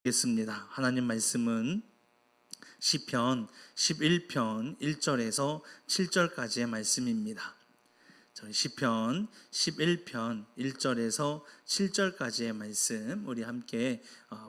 겠습니다. 하나님 말씀은 시편 11편 1절에서 7절까지의 말씀입니다. 저희 시편 11편 1절에서 7절까지의 말씀 우리 함께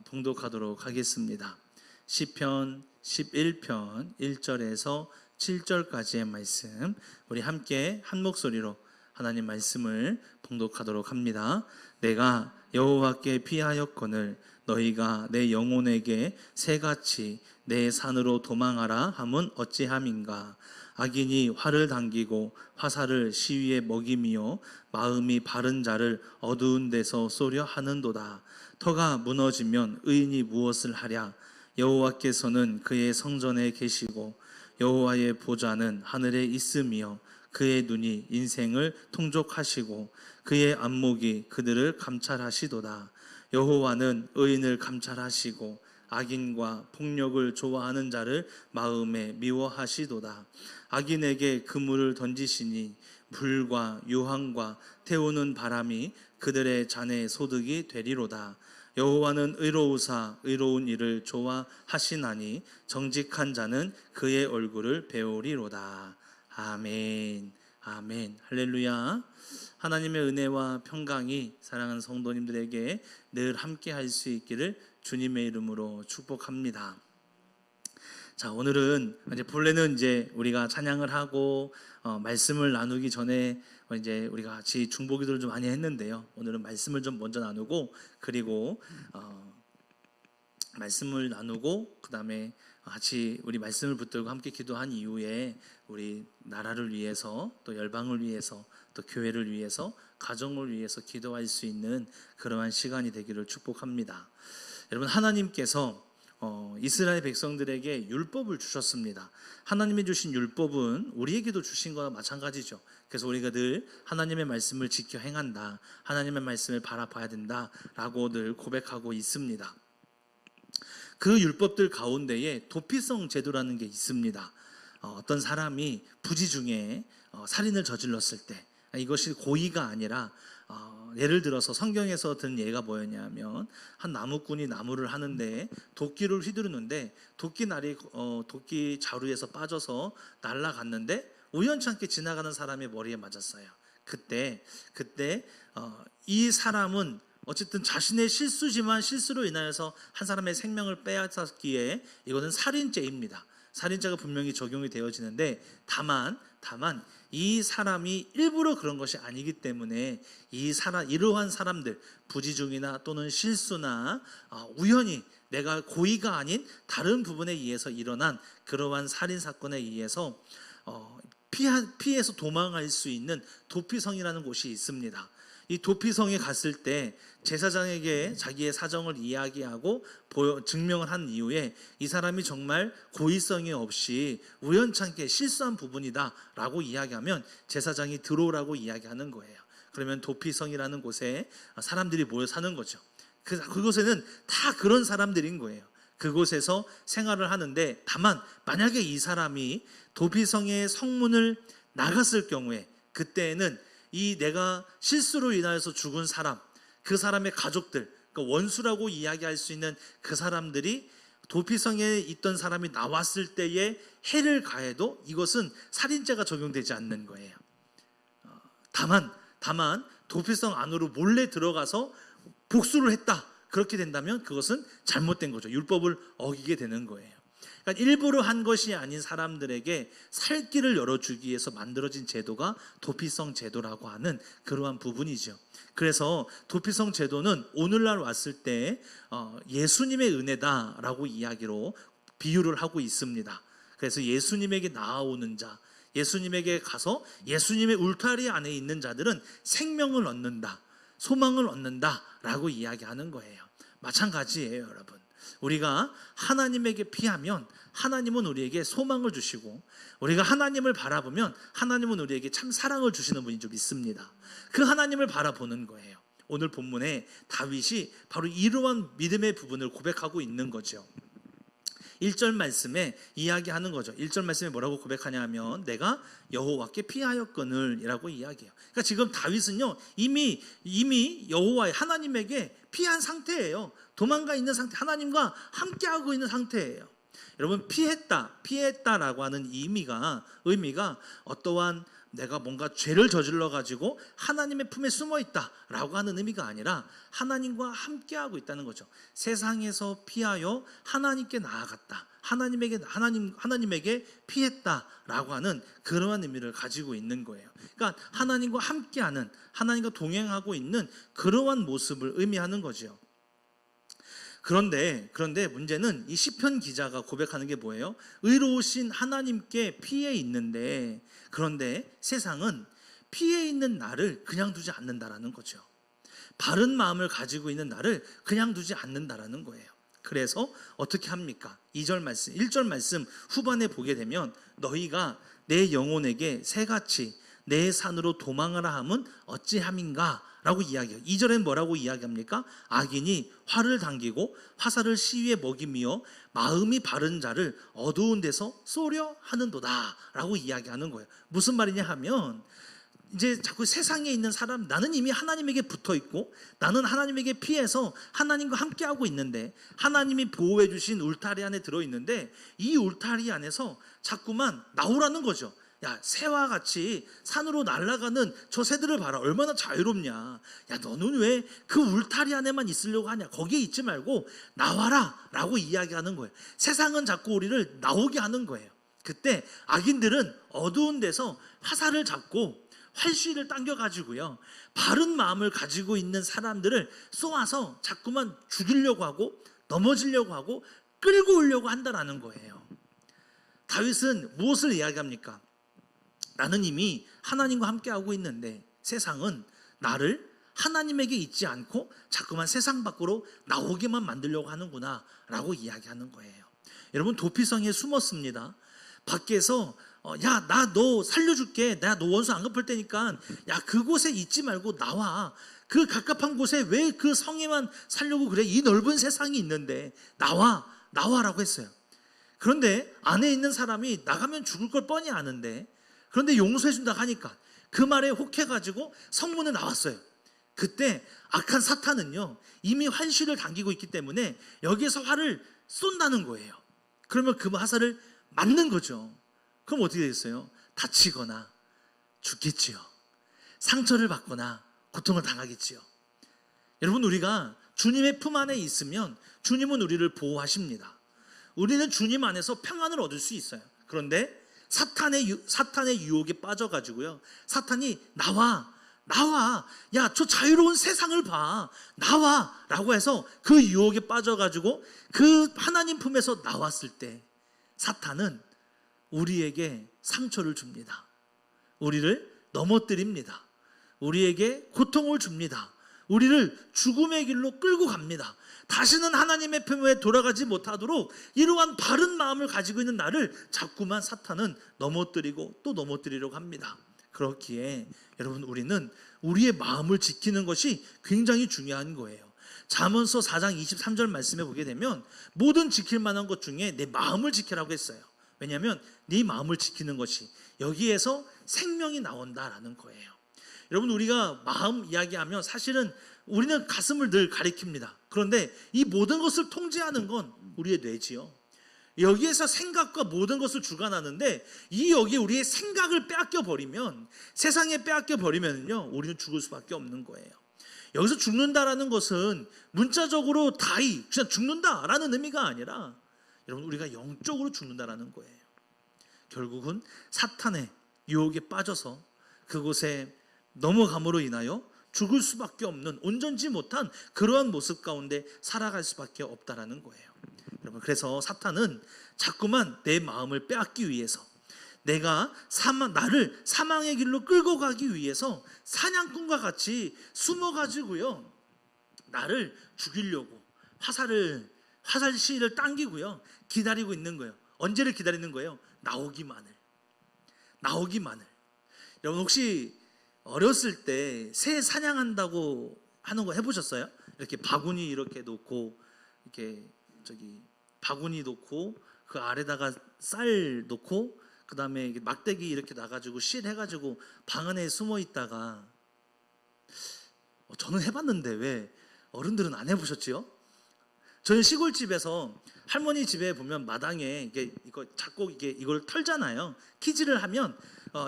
봉독하도록 하겠습니다. 시편 11편 1절에서 7절까지의 말씀 우리 함께 한 목소리로 하나님 말씀을 봉독하도록 합니다. 내가 여호와께 피하였거늘 너희가 내 영혼에게 새같이 내 산으로 도망하라 함은 어찌함인가. 악인이 활을 당기고 화살을 시위에 먹이며 마음이 바른 자를 어두운 데서 쏘려 하는도다. 터가 무너지면 의인이 무엇을 하랴. 여호와께서는 그의 성전에 계시고 여호와의 보좌는 하늘에 있으며 그의 눈이 인생을 통족하시고 그의 안목이 그들을 감찰하시도다. 여호와는 의인을 감찰하시고 악인과 폭력을 좋아하는 자를 마음에 미워하시도다. 악인에게 그물을 던지시니 불과 유황과 태우는 바람이 그들의 잔에 소득이 되리로다. 여호와는 의로우사 의로운 일을 좋아하시나니 정직한 자는 그의 얼굴을 배우리로다. 아멘. 아멘. 할렐루야. 하나님의 은혜와 평강이 사랑하는 성도님들에게 늘 함께 할 수 있기를 주님의 이름으로 축복합니다. 자, 오늘은 본래는 우리가 찬양을 하고 말씀을 나누기 전에 우리가 같이 중보기도를 좀 많이 했는데요. 오늘은 말씀을 좀 먼저 나누고 그리고 말씀을 나누고 그다음에 같이 우리 말씀을 붙들고 함께 기도한 이후에 우리 나라를 위해서 또 열방을 위해서 또 교회를 위해서 가정을 위해서 기도할 수 있는 그러한 시간이 되기를 축복합니다. 여러분, 하나님께서 이스라엘 백성들에게 율법을 주셨습니다. 하나님이 주신 율법은 우리에게도 주신 거와 마찬가지죠. 그래서 우리가 늘 하나님의 말씀을 지켜 행한다, 하나님의 말씀을 바라봐야 된다라고 늘 고백하고 있습니다. 그 율법들 가운데에 도피성 제도라는 게 있습니다. 어떤 사람이 부지 중에 살인을 저질렀을 때 이것이 고의가 아니라 예를 들어서 성경에서 든 예가 뭐였냐면 한 나무꾼이 나무를 하는데 도끼를 휘두르는데 도끼날이 도끼 자루에서 빠져서 날아갔는데 우연찮게 지나가는 사람의 머리에 맞았어요. 그때 이 사람은 어쨌든 자신의 실수지만 실수로 인하여서 한 사람의 생명을 빼앗았기에 이거는 살인죄입니다. 살인죄가 분명히 적용이 되어지는데 다만 이 사람이 일부러 그런 것이 아니기 때문에 이러한 사람들 부지중이나 또는 실수나 우연히 내가 고의가 아닌 다른 부분에 의해서 일어난 그러한 살인사건에 의해서 피해서 도망할 수 있는 도피성이라는 곳이 있습니다. 이 도피성에 갔을 때 제사장에게 자기의 사정을 이야기하고 증명을 한 이후에 이 사람이 정말 고의성이 없이 우연찮게 실수한 부분이다 라고 이야기하면 제사장이 들어오라고 이야기하는 거예요. 그러면 도피성이라는 곳에 사람들이 모여 사는 거죠. 그곳에는 다 그런 사람들인 거예요. 그곳에서 생활을 하는데 다만 만약에 이 사람이 도피성의 성문을 나갔을 경우에 그때에는 이 내가 실수로 인하여서 죽은 사람, 그 사람의 가족들, 그러니까 원수라고 이야기할 수 있는 그 사람들이 도피성에 있던 사람이 나왔을 때에 해를 가해도 이것은 살인죄가 적용되지 않는 거예요. 다만 도피성 안으로 몰래 들어가서 복수를 했다. 그렇게 된다면 그것은 잘못된 거죠. 율법을 어기게 되는 거예요. 그러니까 일부러 한 것이 아닌 사람들에게 살 길을 열어주기 위해서 만들어진 제도가 도피성 제도라고 하는 그러한 부분이죠. 그래서 도피성 제도는 오늘날 왔을 때 예수님의 은혜다라고 이야기로 비유를 하고 있습니다. 그래서 예수님에게 나아오는 자, 예수님에게 가서 예수님의 울타리 안에 있는 자들은 생명을 얻는다, 소망을 얻는다라고 이야기하는 거예요. 마찬가지예요, 여러분. 우리가 하나님에게 피하면 하나님은 우리에게 소망을 주시고 우리가 하나님을 바라보면 하나님은 우리에게 참 사랑을 주시는 분이 좀 있습니다. 그 하나님을 바라보는 거예요. 오늘 본문에 다윗이 바로 이러한 믿음의 부분을 고백하고 있는 거죠. 1절 말씀에 이야기하는 거죠. 1절 말씀에 뭐라고 고백하냐 하면 내가 여호와께 피하였거늘 이라고 이야기해요. 그러니까 지금 다윗은요 이미 여호와의 하나님에게 피한 상태예요. 도망가 있는 상태, 하나님과 함께하고 있는 상태예요. 여러분, 피했다라고 하는 의미가 어떠한 내가 뭔가 죄를 저질러 가지고 하나님의 품에 숨어 있다라고 하는 의미가 아니라 하나님과 함께하고 있다는 거죠. 세상에서 피하여 하나님께 나아갔다, 하나님에게 피했다라고 하는 그러한 의미를 가지고 있는 거예요. 그러니까 하나님과 함께하는, 하나님과 동행하고 있는 그러한 모습을 의미하는 거죠. 그런데 문제는 이 시편 기자가 고백하는 게 뭐예요? 의로우신 하나님께 피해 있는데, 그런데 세상은 피해 있는 나를 그냥 두지 않는다라는 거죠. 바른 마음을 가지고 있는 나를 그냥 두지 않는다라는 거예요. 그래서 어떻게 합니까? 1절 말씀 후반에 보게 되면 너희가 내 영혼에게 새같이 내 산으로 도망하라 함은 어찌함인가? 라고 이야기해요. 2절엔 뭐라고 이야기합니까? 악인이 활을 당기고 화살을 시위에 먹이며 마음이 바른 자를 어두운 데서 쏘려 하는도다 라고 이야기하는 거예요. 무슨 말이냐 하면 이제 자꾸 세상에 있는 사람, 나는 이미 하나님에게 붙어 있고 나는 하나님에게 피해서 하나님과 함께하고 있는데, 하나님이 보호해 주신 울타리 안에 들어있는데 이 울타리 안에서 자꾸만 나오라는 거죠. 야, 새와 같이 산으로 날아가는 저 새들을 봐라, 얼마나 자유롭냐. 야, 너는 왜 그 울타리 안에만 있으려고 하냐. 거기에 있지 말고 나와라 라고 이야기하는 거예요. 세상은 자꾸 우리를 나오게 하는 거예요. 그때 악인들은 어두운 데서 화살을 잡고 활시를 당겨가지고요, 바른 마음을 가지고 있는 사람들을 쏘아서 자꾸만 죽이려고 하고 넘어지려고 하고 끌고 오려고 한다라는 거예요. 다윗은 무엇을 이야기합니까? 나는 이미 하나님과 함께하고 있는데 세상은 나를 하나님에게 있지 않고 자꾸만 세상 밖으로 나오게만 만들려고 하는구나 라고 이야기하는 거예요. 여러분, 도피성에 숨었습니다. 밖에서 야, 나 너 살려줄게, 내가 너 원수 안 갚을 테니까 야, 그곳에 있지 말고 나와. 그 갑갑한 곳에 왜 그 성에만 살려고 그래? 이 넓은 세상이 있는데 나와라고 했어요. 그런데 안에 있는 사람이 나가면 죽을 걸 뻔히 아는데, 그런데 용서해준다 하니까 그 말에 혹해가지고 성문에 나왔어요. 그때 악한 사탄은요 이미 활시를 당기고 있기 때문에 여기에서 활을 쏜다는 거예요. 그러면 그 화살을 맞는 거죠. 그럼 어떻게 되겠어요? 다치거나 죽겠지요. 상처를 받거나 고통을 당하겠지요. 여러분, 우리가 주님의 품 안에 있으면 주님은 우리를 보호하십니다. 우리는 주님 안에서 평안을 얻을 수 있어요. 그런데 사탄의 유혹에 빠져가지고요, 사탄이 나와, 야, 저 자유로운 세상을 봐, 나와 라고 해서 그 유혹에 빠져가지고 그 하나님 품에서 나왔을 때 사탄은 우리에게 상처를 줍니다. 우리를 넘어뜨립니다. 우리에게 고통을 줍니다. 우리를 죽음의 길로 끌고 갑니다. 다시는 하나님의 품에 돌아가지 못하도록 이러한 바른 마음을 가지고 있는 나를 자꾸만 사탄은 넘어뜨리고 또 넘어뜨리려고 합니다. 그렇기에 여러분, 우리는 우리의 마음을 지키는 것이 굉장히 중요한 거예요. 잠언서 4장 23절 말씀에 보게 되면 모든 지킬 만한 것 중에 내 마음을 지키라고 했어요. 왜냐하면 네 마음을 지키는 것이 여기에서 생명이 나온다라는 거예요. 여러분, 우리가 마음 이야기하면 사실은 우리는 가슴을 늘 가리킵니다. 그런데 이 모든 것을 통제하는 건 우리의 뇌지요. 여기에서 생각과 모든 것을 주관하는데 여기에 우리의 생각을 빼앗겨 버리면, 세상에 빼앗겨 버리면요, 우리는 죽을 수밖에 없는 거예요. 여기서 죽는다라는 것은 문자적으로 다이, 그냥 죽는다라는 의미가 아니라 여러분, 우리가 영적으로 죽는다라는 거예요. 결국은 사탄의 유혹에 빠져서 그곳에 넘어감으로 인하여 죽을 수밖에 없는, 온전지 못한 그러한 모습 가운데 살아갈 수밖에 없다라는 거예요. 여러분, 그래서 사탄은 자꾸만 내 마음을 빼앗기 위해서, 나를 사망의 길로 끌고 가기 위해서 사냥꾼과 같이 숨어가지고요, 나를 죽이려고 화살시를 당기고요, 기다리고 있는 거예요. 언제를 기다리는 거예요? 나오기만을. 여러분, 혹시 어렸을 때 새 사냥한다고 하는 거 해보셨어요? 이렇게 바구니 이렇게 놓고 이렇게 바구니 놓고 그 아래다가 쌀 놓고 그 다음에 막대기 이렇게 놔가지고 실 해가지고 방 안에 숨어 있다가 저는 해봤는데 왜 어른들은 안 해보셨지요? 저는 시골집에서 할머니 집에 보면 마당에 이거 작곡 이걸 털잖아요. 키즈를 하면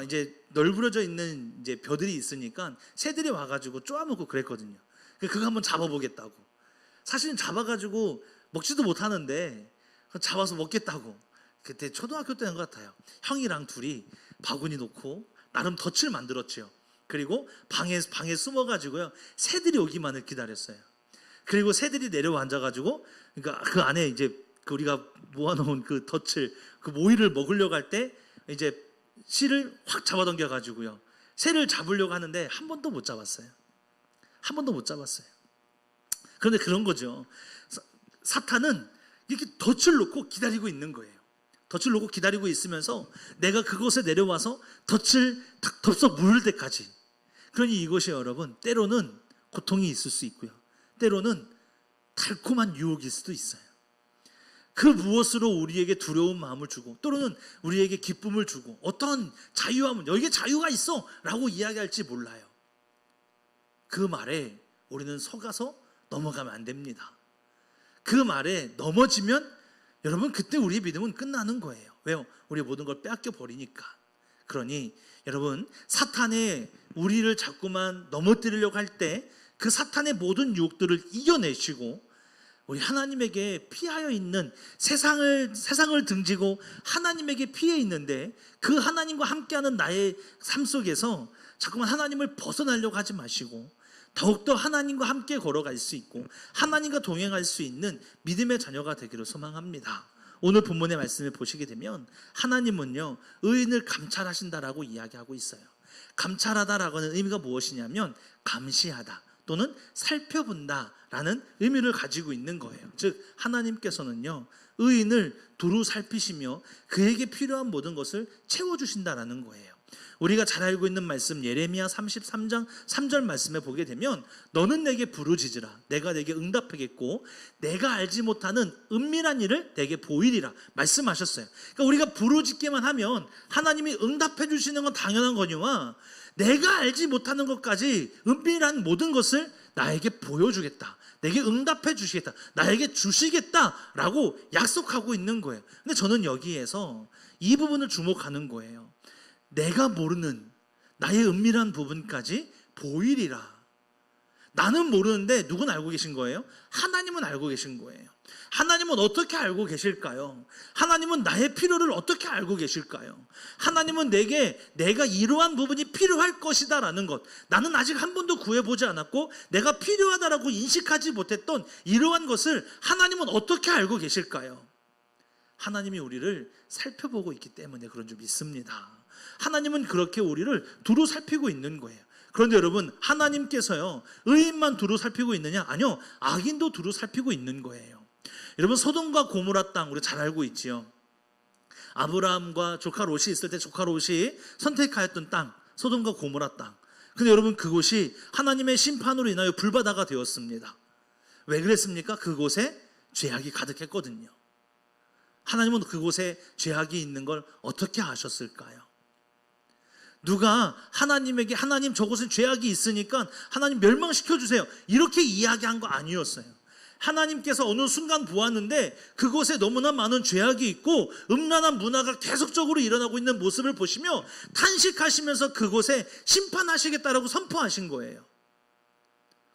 이제 널브러져 있는 이제 벼들이 있으니까 새들이 와가지고 쪼아먹고 그랬거든요. 그거 한번 잡아보겠다고. 사실은 잡아가지고 먹지도 못하는데 잡아서 먹겠다고. 그때 초등학교 때인 것 같아요. 형이랑 둘이 바구니 놓고 나름 덫을 만들었죠. 그리고 방에 숨어가지고요 새들이 오기만을 기다렸어요. 그리고 새들이 내려와 앉아가지고 그러니까 그 안에 이제 우리가 모아놓은 그 덫을 그 모이를 먹으려고 할 때 이제 실을 확 잡아당겨가지고요 새를 잡으려고 하는데 한 번도 못 잡았어요. 한 번도 못 잡았어요. 그런데 그런 거죠. 사탄은 이렇게 덫을 놓고 기다리고 있는 거예요. 덫을 놓고 기다리고 있으면서 내가 그곳에 내려와서 덫을 탁 덮어 물을 때까지. 그러니 이것이 여러분 때로는 고통이 있을 수 있고요 때로는 달콤한 유혹일 수도 있어요. 그 무엇으로 우리에게 두려운 마음을 주고 때로는 우리에게 기쁨을 주고 어떤 자유함은 여기에 자유가 있어 라고 이야기할지 몰라요. 그 말에 우리는 속아서 넘어가면 안 됩니다. 그 말에 넘어지면 여러분 그때 우리의 믿음은 끝나는 거예요. 왜요? 우리 모든 걸 빼앗겨 버리니까. 그러니 여러분 사탄의 우리를 자꾸만 넘어뜨리려고 할 때 그 사탄의 모든 유혹들을 이겨내시고 우리 하나님에게 피하여 있는 세상을 등지고 하나님에게 피해 있는데 그 하나님과 함께하는 나의 삶 속에서 자꾸만 하나님을 벗어나려고 하지 마시고 더욱더 하나님과 함께 걸어갈 수 있고 하나님과 동행할 수 있는 믿음의 자녀가 되기를 소망합니다. 오늘 본문의 말씀을 보시게 되면 하나님은요 의인을 감찰하신다라고 이야기하고 있어요. 감찰하다라고는 의미가 무엇이냐면 감시하다 또는 살펴본다라는 의미를 가지고 있는 거예요. 즉 하나님께서는요 의인을 두루 살피시며 그에게 필요한 모든 것을 채워주신다라는 거예요. 우리가 잘 알고 있는 말씀 예레미야 33장 3절 말씀에 보게 되면 너는 내게 부르짖으라 내가 내게 응답하겠고 내가 알지 못하는 은밀한 일을 내게 보이리라 말씀하셨어요. 그러니까 우리가 부르짖기만 하면 하나님이 응답해 주시는 건 당연한 거니와 내가 알지 못하는 것까지 은밀한 모든 것을 나에게 보여주겠다 내게 응답해 주시겠다 나에게 주시겠다라고 약속하고 있는 거예요. 근데 저는 여기에서 이 부분을 주목하는 거예요. 내가 모르는 나의 은밀한 부분까지 보이리라. 나는 모르는데 누군 알고 계신 거예요? 하나님은 알고 계신 거예요. 하나님은 어떻게 알고 계실까요? 하나님은 나의 필요를 어떻게 알고 계실까요? 하나님은 내가 이러한 부분이 필요할 것이다 라는 것, 나는 아직 한 번도 구해보지 않았고 내가 필요하다라고 인식하지 못했던 이러한 것을 하나님은 어떻게 알고 계실까요? 하나님이 우리를 살펴보고 있기 때문에 그런 줄 믿습니다. 하나님은 그렇게 우리를 두루 살피고 있는 거예요. 그런데 여러분 하나님께서요 의인만 두루 살피고 있느냐? 아니요, 악인도 두루 살피고 있는 거예요. 여러분 소돔과 고모라 땅 우리 잘 알고 있지요. 아브라함과 조카 롯이 있을 때 조카 롯이 선택하였던 땅 소돔과 고모라 땅. 근데 여러분 그곳이 하나님의 심판으로 인하여 불바다가 되었습니다. 왜 그랬습니까? 그곳에 죄악이 가득했거든요. 하나님은 그곳에 죄악이 있는 걸 어떻게 아셨을까요? 누가 하나님에게 하나님 저곳에 죄악이 있으니까 하나님 멸망시켜 주세요 이렇게 이야기한 거 아니었어요. 하나님께서 어느 순간 보았는데 그곳에 너무나 많은 죄악이 있고 음란한 문화가 계속적으로 일어나고 있는 모습을 보시며 탄식하시면서 그곳에 심판하시겠다라고 선포하신 거예요.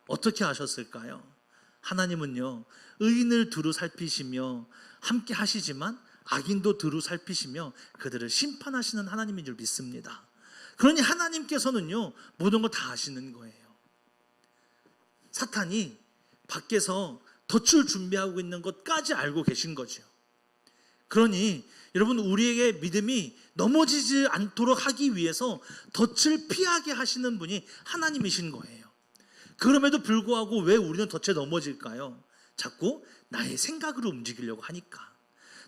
어떻게 하셨을까요? 하나님은요 의인을 두루 살피시며 함께 하시지만 악인도 두루 살피시며 그들을 심판하시는 하나님인 줄 믿습니다. 그러니 하나님께서는요 모든 걸 다 아시는 거예요. 사탄이 밖에서 덫을 준비하고 있는 것까지 알고 계신 거죠. 그러니 여러분 우리에게 믿음이 넘어지지 않도록 하기 위해서 덫을 피하게 하시는 분이 하나님이신 거예요. 그럼에도 불구하고 왜 우리는 덫에 넘어질까요? 자꾸 나의 생각으로 움직이려고 하니까,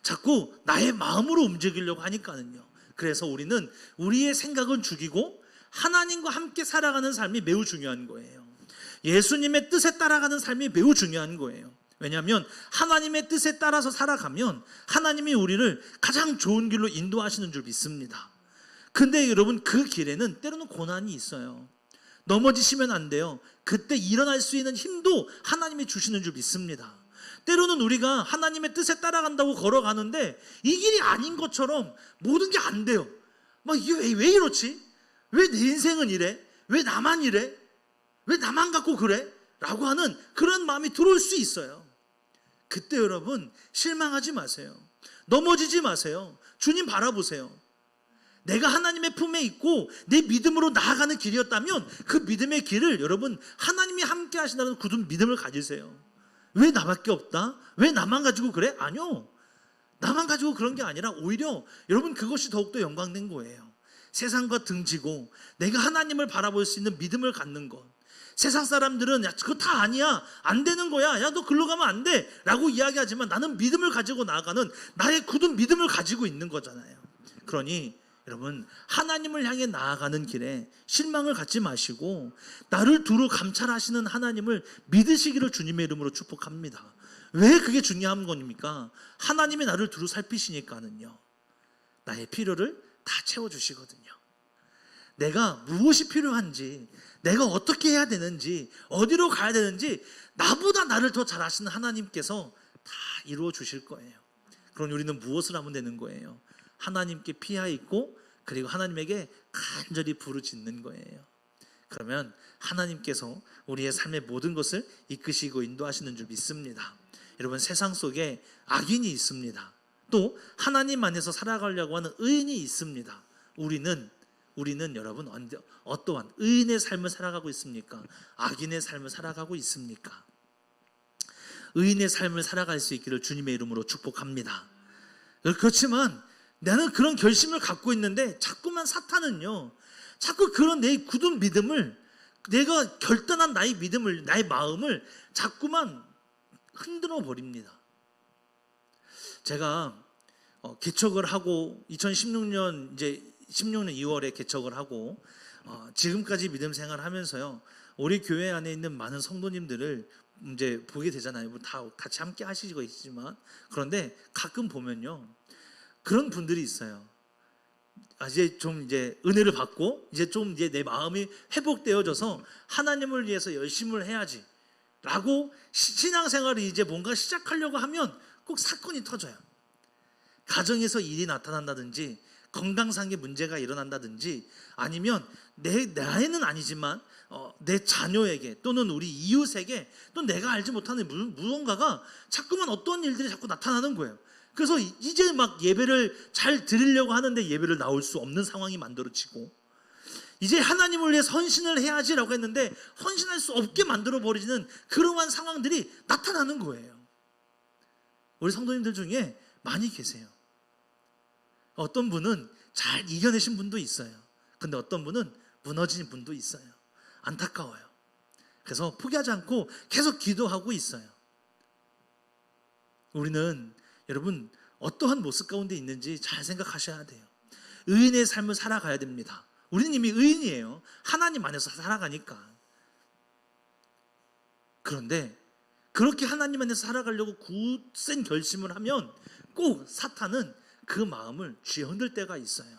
자꾸 나의 마음으로 움직이려고 하니까는요. 그래서 우리는 우리의 생각은 죽이고 하나님과 함께 살아가는 삶이 매우 중요한 거예요. 예수님의 뜻에 따라가는 삶이 매우 중요한 거예요. 왜냐하면 하나님의 뜻에 따라서 살아가면 하나님이 우리를 가장 좋은 길로 인도하시는 줄 믿습니다. 근데 여러분, 그 길에는 때로는 고난이 있어요. 넘어지시면 안 돼요. 그때 일어날 수 있는 힘도 하나님이 주시는 줄 믿습니다. 때로는 우리가 하나님의 뜻에 따라간다고 걸어가는데 이 길이 아닌 것처럼 모든 게 안 돼요. 막 이게 왜 이렇지? 왜 내 인생은 이래? 왜 나만 이래? 왜 나만 갖고 그래? 라고 하는 그런 마음이 들어올 수 있어요. 그때 여러분, 실망하지 마세요. 넘어지지 마세요. 주님 바라보세요. 내가 하나님의 품에 있고 내 믿음으로 나아가는 길이었다면 그 믿음의 길을 여러분, 하나님이 함께 하신다는 굳은 믿음을 가지세요. 왜 나밖에 없다? 왜 나만 가지고 그래? 아니요. 나만 가지고 그런 게 아니라 오히려 여러분, 그것이 더욱더 영광된 거예요. 세상과 등지고 내가 하나님을 바라볼 수 있는 믿음을 갖는 것. 세상 사람들은 야, 그거 다 아니야, 안 되는 거야, 야, 너 글로 가면 안 돼 라고 이야기하지만 나는 믿음을 가지고 나아가는 나의 굳은 믿음을 가지고 있는 거잖아요. 그러니 여러분, 하나님을 향해 나아가는 길에 실망을 갖지 마시고 나를 두루 감찰하시는 하나님을 믿으시기를 주님의 이름으로 축복합니다. 왜 그게 중요한 겁니까? 하나님이 나를 두루 살피시니까는요, 나의 필요를 다 채워주시거든요. 내가 무엇이 필요한지, 내가 어떻게 해야 되는지, 어디로 가야 되는지 나보다 나를 더 잘 아시는 하나님께서 다 이루어 주실 거예요. 그럼 우리는 무엇을 하면 되는 거예요? 하나님께 피하있고 그리고 하나님에게 간절히 부르짖는 거예요. 그러면 하나님께서 우리의 삶의 모든 것을 이끄시고 인도하시는 줄 믿습니다. 여러분, 세상 속에 악인이 있습니다. 또 하나님 안에서 살아가려고 하는 의인이 있습니다. 우리는 여러분, 어떠한 의인의 삶을 살아가고 있습니까? 악인의 삶을 살아가고 있습니까? 의인의 삶을 살아갈 수 있기를 주님의 이름으로 축복합니다. 그렇지만 나는 그런 결심을 갖고 있는데 자꾸만 사탄은요, 자꾸 그런 내 굳은 믿음을, 내가 결단한 나의 믿음을, 나의 마음을 자꾸만 흔들어 버립니다. 제가 개척을 하고 2016년 2월에 개척을 하고 지금까지 믿음 생활을 하면서요, 우리 교회 안에 있는 많은 성도님들을 이제 보게 되잖아요. 다 같이 함께 하시고 있지만, 그런데 가끔 보면요, 그런 분들이 있어요. 이제 좀 은혜를 받고 이제 내 마음이 회복되어져서 하나님을 위해서 열심을 해야지 라고 신앙생활을 이제 뭔가 시작하려고 하면 꼭 사건이 터져요. 가정에서 일이 나타난다든지, 건강상의 문제가 일어난다든지, 아니면 나에는 아니지만 내 자녀에게 또는 우리 이웃에게 또 내가 알지 못하는 무언가가 자꾸만 어떤 일들이 자꾸 나타나는 거예요. 그래서 이제 막 예배를 잘 드리려고 하는데 예배를 나올 수 없는 상황이 만들어지고, 이제 하나님을 위해서 헌신을 해야지라고 했는데 헌신할 수 없게 만들어버리는 그러한 상황들이 나타나는 거예요. 우리 성도님들 중에 많이 계세요. 어떤 분은 잘 이겨내신 분도 있어요. 근데 어떤 분은 무너진 분도 있어요. 안타까워요. 그래서 포기하지 않고 계속 기도하고 있어요. 우리는 여러분, 어떠한 모습 가운데 있는지 잘 생각하셔야 돼요. 의인의 삶을 살아가야 됩니다. 우리는 이미 의인이에요. 하나님 안에서 살아가니까. 그런데 그렇게 하나님 안에서 살아가려고 굳센 결심을 하면 꼭 사탄은 그 마음을 쥐어흔들 때가 있어요.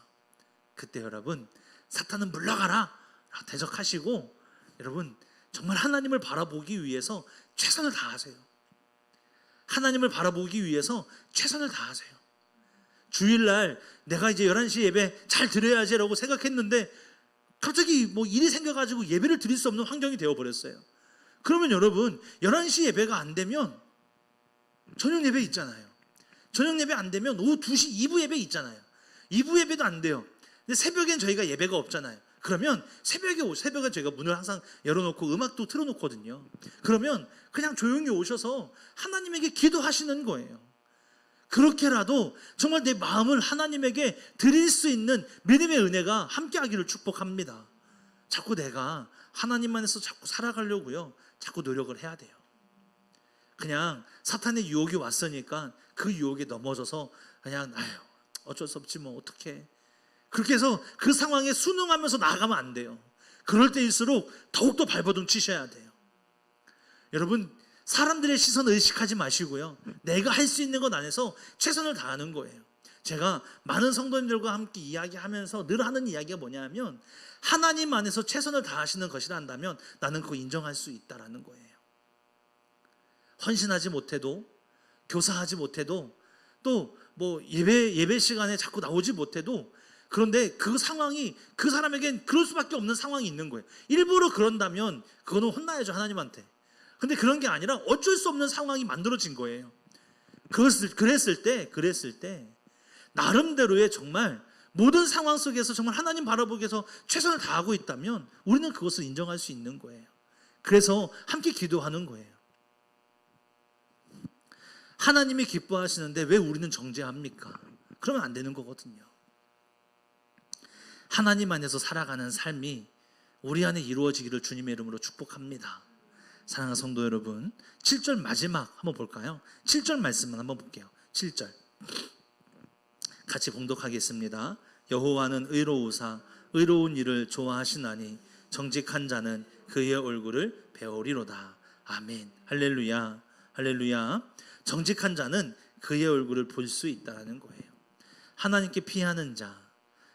그때 여러분, 사탄은 물러가라 대적하시고, 여러분 정말 하나님을 바라보기 위해서 최선을 다하세요. 하나님을 바라보기 위해서 최선을 다하세요. 주일날 내가 이제 11시 예배 잘 드려야지라고 생각했는데 갑자기 뭐 일이 생겨가지고 예배를 드릴 수 없는 환경이 되어버렸어요. 그러면 여러분, 11시 예배가 안 되면 저녁 예배 있잖아요. 저녁 예배 안 되면 오후 2시 2부 예배 있잖아요. 2부 예배도 안 돼요. 근데 새벽엔 저희가 예배가 없잖아요. 그러면 새벽에 저희가 문을 항상 열어놓고 음악도 틀어놓거든요. 그러면 그냥 조용히 오셔서 하나님에게 기도하시는 거예요. 그렇게라도 정말 내 마음을 하나님에게 드릴 수 있는 믿음의 은혜가 함께하기를 축복합니다. 자꾸 내가 하나님 안에서 자꾸 살아가려고요, 자꾸 노력을 해야 돼요. 그냥 사탄의 유혹이 왔으니까 그 유혹에 넘어져서 그냥 어쩔 수 없지 뭐 어떡해, 그렇게 해서 그 상황에 순응하면서 나아가면 안 돼요. 그럴 때일수록 더욱더 발버둥 치셔야 돼요. 여러분, 사람들의 시선을 의식하지 마시고요. 내가 할 수 있는 것 안에서 최선을 다하는 거예요. 제가 많은 성도님들과 함께 이야기하면서 늘 하는 이야기가 뭐냐면 하나님 안에서 최선을 다하시는 것이라 한다면 나는 그거 인정할 수 있다라는 거예요. 헌신하지 못해도, 교사하지 못해도, 또 뭐 예배 시간에 자꾸 나오지 못해도, 그런데 그 상황이 그 사람에겐 그럴 수밖에 없는 상황이 있는 거예요. 일부러 그런다면 그거는 혼나야죠, 하나님한테. 근데 그런 게 아니라 어쩔 수 없는 상황이 만들어진 거예요. 그랬을 때 나름대로의 정말 모든 상황 속에서 정말 하나님 바라보기 위해서 최선을 다하고 있다면 우리는 그것을 인정할 수 있는 거예요. 그래서 함께 기도하는 거예요. 하나님이 기뻐하시는데 왜 우리는 정죄합니까? 그러면 안 되는 거거든요. 하나님 안에서 살아가는 삶이 우리 안에 이루어지기를 주님의 이름으로 축복합니다. 사랑하는 성도 여러분, 7절 마지막 한번 볼까요? 7절 말씀만 한번 볼게요. 7절 같이 봉독하겠습니다. 여호와는 의로우사 의로운 일을 좋아하시나니 정직한 자는 그의 얼굴을 배우리로다. 아멘. 할렐루야. 할렐루야. 정직한 자는 그의 얼굴을 볼 수 있다는 거예요. 하나님께 피하는 자,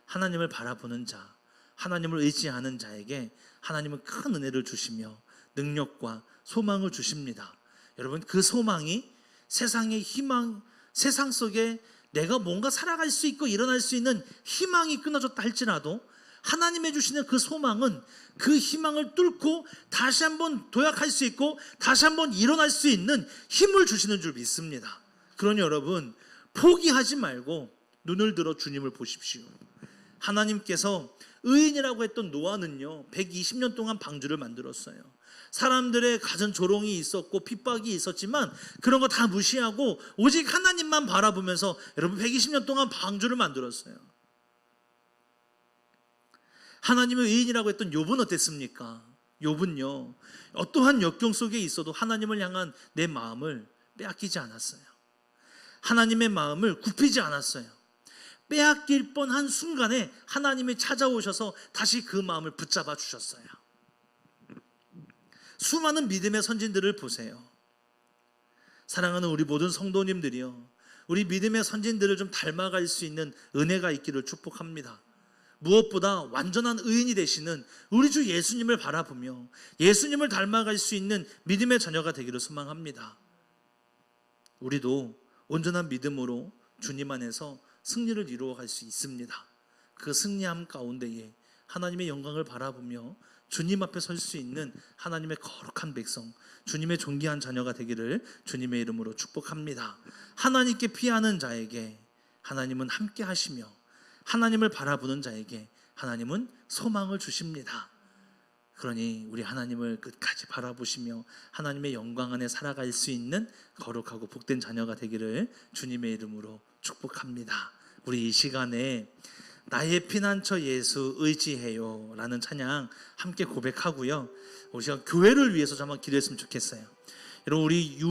하나님을 바라보는 자, 하나님을 의지하는 자에게 하나님은 큰 은혜를 주시며 능력과 소망을 주십니다. 여러분, 그 소망이 세상의 희망, 세상 속에 내가 뭔가 살아갈 수 있고 일어날 수 있는 희망이 끊어졌다 할지라도 하나님이 주시는 그 소망은 그 희망을 뚫고 다시 한번 도약할 수 있고 다시 한번 일어날 수 있는 힘을 주시는 줄 믿습니다. 그러니 여러분, 포기하지 말고 눈을 들어 주님을 보십시오. 하나님께서 의인이라고 했던 노아는요 120년 동안 방주를 만들었어요. 사람들의 갖은 조롱이 있었고 핍박이 있었지만 그런 거 다 무시하고 오직 하나님만 바라보면서 여러분 120년 동안 방주를 만들었어요. 하나님의 의인이라고 했던 욥은 어땠습니까? 욥은요 어떠한 역경 속에 있어도 하나님을 향한 내 마음을 빼앗기지 않았어요. 하나님의 마음을 굽히지 않았어요. 빼앗길 뻔한 순간에 하나님이 찾아오셔서 다시 그 마음을 붙잡아 주셨어요. 수많은 믿음의 선진들을 보세요. 사랑하는 우리 모든 성도님들이요, 우리 믿음의 선진들을 좀 닮아갈 수 있는 은혜가 있기를 축복합니다. 무엇보다 완전한 의인이 되시는 우리 주 예수님을 바라보며 예수님을 닮아갈 수 있는 믿음의 자녀가 되기를 소망합니다. 우리도 온전한 믿음으로 주님 안에서 승리를 이루어갈 수 있습니다. 그 승리함 가운데에 하나님의 영광을 바라보며 주님 앞에 설 수 있는 하나님의 거룩한 백성, 주님의 존귀한 자녀가 되기를 주님의 이름으로 축복합니다. 하나님께 피하는 자에게 하나님은 함께 하시며 하나님을 바라보는 자에게 하나님은 소망을 주십니다. 그러니 우리 하나님을 끝까지 바라보시며 하나님의 영광 안에 살아갈 수 있는 거룩하고 복된 자녀가 되기를 주님의 이름으로 축복합니다. 우리 이 시간에 나의 피난처 예수 의지해요 라는 찬양 함께 고백하고요, 우리가 교회를 위해서 좀 한번 기도했으면 좋겠어요. 여러분, 우리